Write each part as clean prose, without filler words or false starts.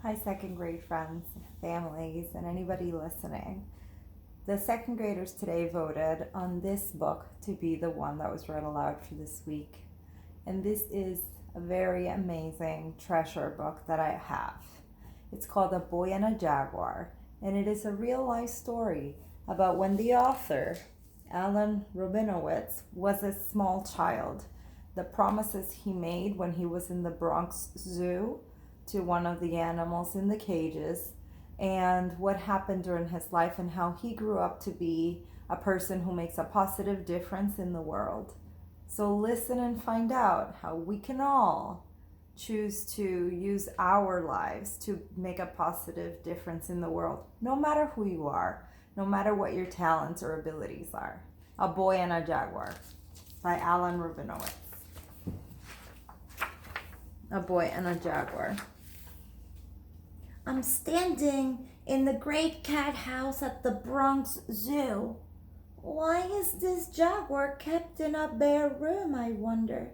Hi, second grade friends, families, and anybody listening. The second graders today voted on this book to be the one that was read aloud for this week. And this is a very amazing treasure book that I have. It's called A Boy and a Jaguar, and it is a real life story about when the author, Alan Rabinowitz, was a small child. The promises he made when he was in the Bronx Zoo to one of the animals in the cages, and what happened during his life and how he grew up to be a person who makes a positive difference in the world. So listen and find out how we can all choose to use our lives to make a positive difference in the world, no matter who you are, no matter what your talents or abilities are. A Boy and a Jaguar by Alan Rabinowitz. A Boy and a Jaguar. I'm standing in the great cat house at the Bronx Zoo. Why is this jaguar kept in a bare room, I wonder?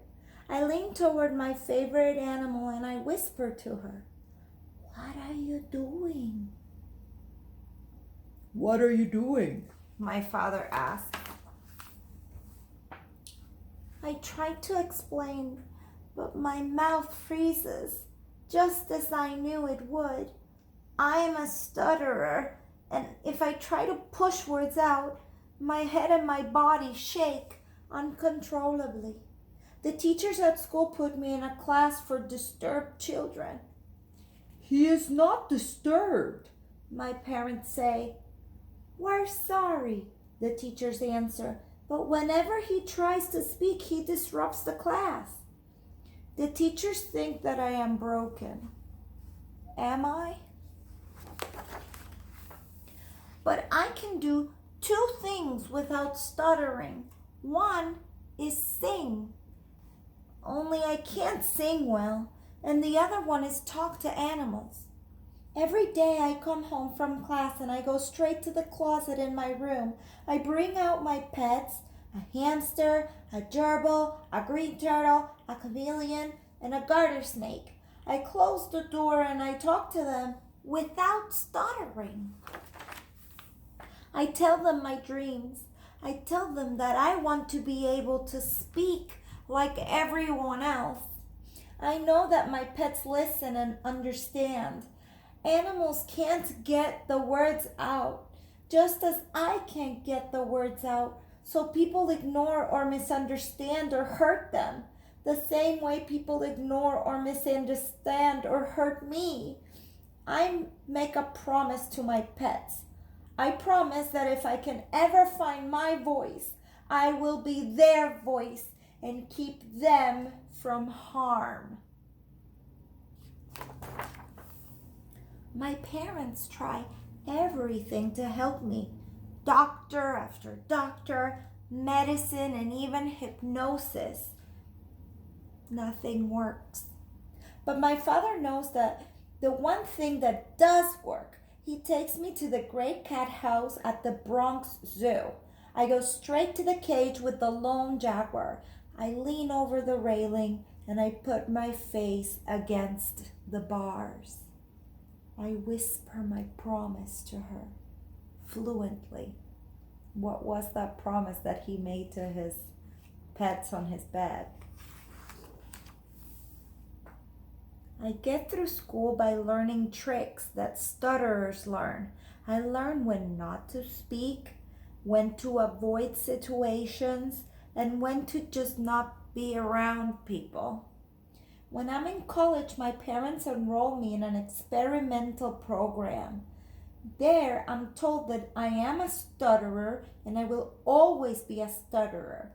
I lean toward my favorite animal and I whisper to her, "What are you doing?" "What are you doing?" my father asked. I try to explain, but my mouth freezes, just as I knew it would. I am a stutterer, and if I try to push words out, my head and my body shake uncontrollably. The teachers at school put me in a class for disturbed children. "He is not disturbed," my parents say. "We're sorry," the teachers answer, "but whenever he tries to speak, he disrupts the class." The teachers think that I am broken. Am I? But I can do two things without stuttering. One is sing, only I can't sing well, and the other one is talk to animals. Every day I come home from class and I go straight to the closet in my room. I bring out my pets, a hamster, a gerbil, a green turtle, a chameleon, and a garter snake. I close the door and I talk to them without stuttering. I tell them my dreams. I tell them that I want to be able to speak like everyone else. I know that my pets listen and understand. Animals can't get the words out, just as I can't get the words out, so people ignore or misunderstand or hurt them, the same way people ignore or misunderstand or hurt me. I make a promise to my pets. I promise that if I can ever find my voice, I will be their voice and keep them from harm. My parents try everything to help me. Doctor after doctor, medicine, and even hypnosis. Nothing works. But my father knows that the one thing that does work. He takes me to the great cat house at the Bronx Zoo. I go straight to the cage with the lone jaguar. I lean over the railing and I put my face against the bars. I whisper my promise to her fluently. What was that promise that he made to his pets on his bed? I get through school by learning tricks that stutterers learn. I learn when not to speak, when to avoid situations, and when to just not be around people. When I'm in college, my parents enroll me in an experimental program. There, I'm told that I am a stutterer and I will always be a stutterer.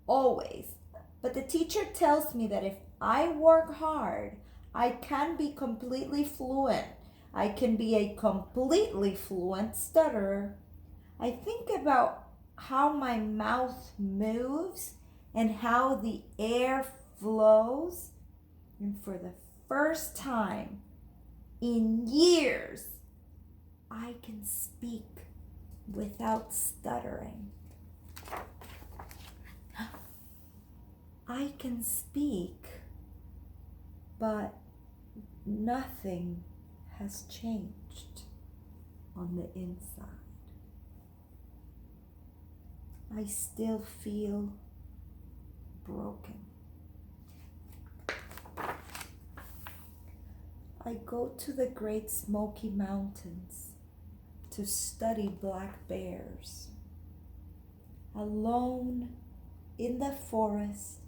Always. But the teacher tells me that if I work hard, I can be completely fluent. I can be a completely fluent stutterer. I think about how my mouth moves and how the air flows. And for the first time in years, I can speak without stuttering. I can speak, but nothing has changed on the inside. I still feel broken. I go to the Great Smoky Mountains to study black bears. Alone in the forest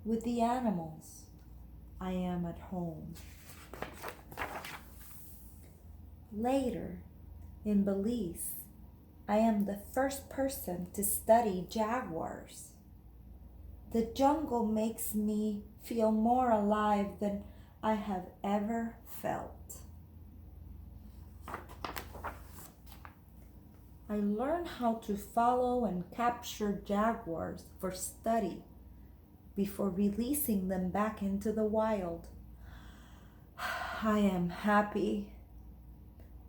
with the animals, I am at home. Later, in Belize, I am the first person to study jaguars. The jungle makes me feel more alive than I have ever felt. I learned how to follow and capture jaguars for study before releasing them back into the wild. I am happy.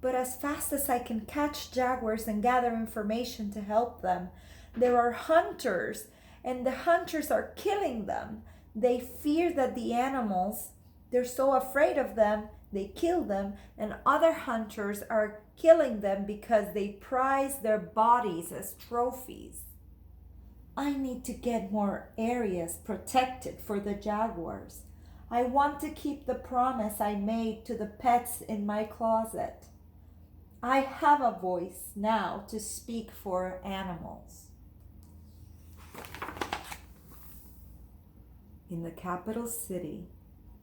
But as fast as I can catch jaguars and gather information to help them, there are hunters, and the hunters are killing them. They fear that the animals, they're so afraid of them, they kill them, and other hunters are killing them because they prize their bodies as trophies. I need to get more areas protected for the jaguars. I want to keep the promise I made to the pets in my closet. I have a voice now to speak for animals. In the capital city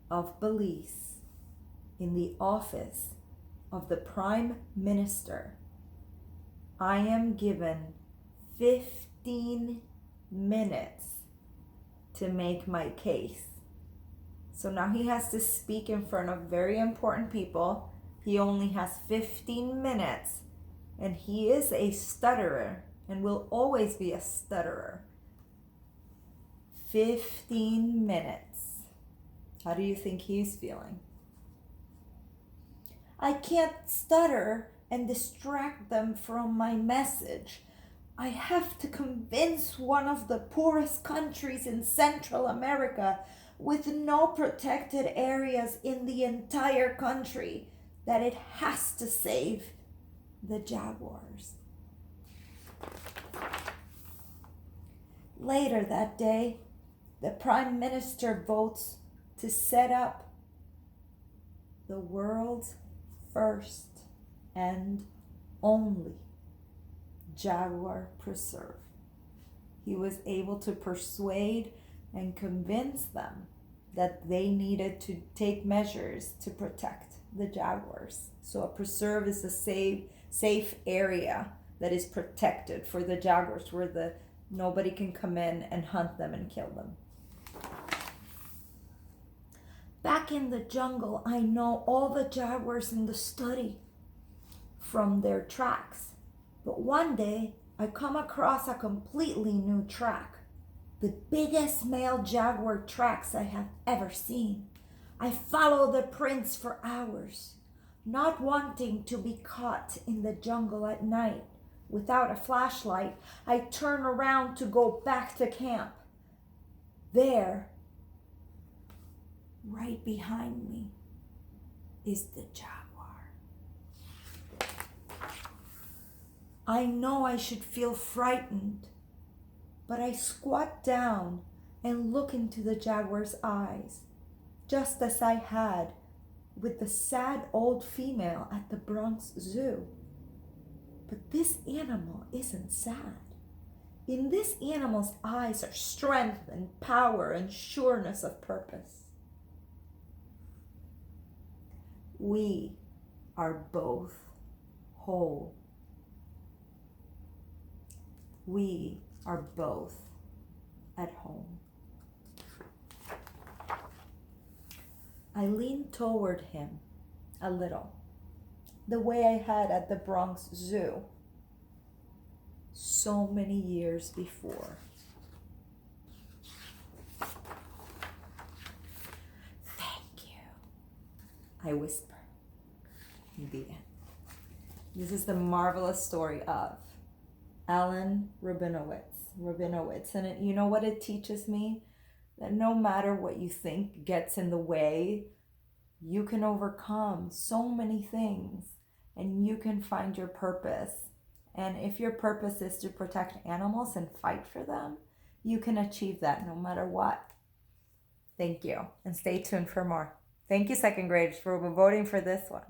of Belize, in the office of the Prime Minister, I am given 15 minutes to make my case. So now he has to speak in front of very important people. He only has 15 minutes, and he is a stutterer and will always be a stutterer. 15 minutes. How do you think he's feeling? I can't stutter and distract them from my message. I have to convince one of the poorest countries in Central America with no protected areas in the entire country that it has to save the jaguars. Later that day, the Prime Minister votes to set up the world's first and only jaguar preserve. He was able to persuade and convince them that they needed to take measures to protect the jaguars. So a preserve is a safe area that is protected for the jaguars, where nobody can come in and hunt them and kill them. Back in the jungle, I know all the jaguars in the study from their tracks. But one day, I come across a completely new track. The biggest male jaguar tracks I have ever seen. I follow the prints for hours, not wanting to be caught in the jungle at night. Without a flashlight, I turn around to go back to camp. There, right behind me, is the jaguar. I know I should feel frightened, but I squat down and look into the jaguar's eyes, just as I had with the sad old female at the Bronx Zoo. But this animal isn't sad. In this animal's eyes are strength and power and sureness of purpose. We are both whole. We are both at home. I leaned toward him a little, the way I had at the Bronx Zoo so many years before. Thank you, I whisper in the end. This is the marvelous story of Alan Rabinowitz. And you know what it teaches me? That no matter what you think gets in the way you can overcome so many things and you can find your purpose. And if your purpose is to protect animals and fight for them, you can achieve that no matter what. Thank you, and stay tuned for more. Thank you, second graders, for voting for this one.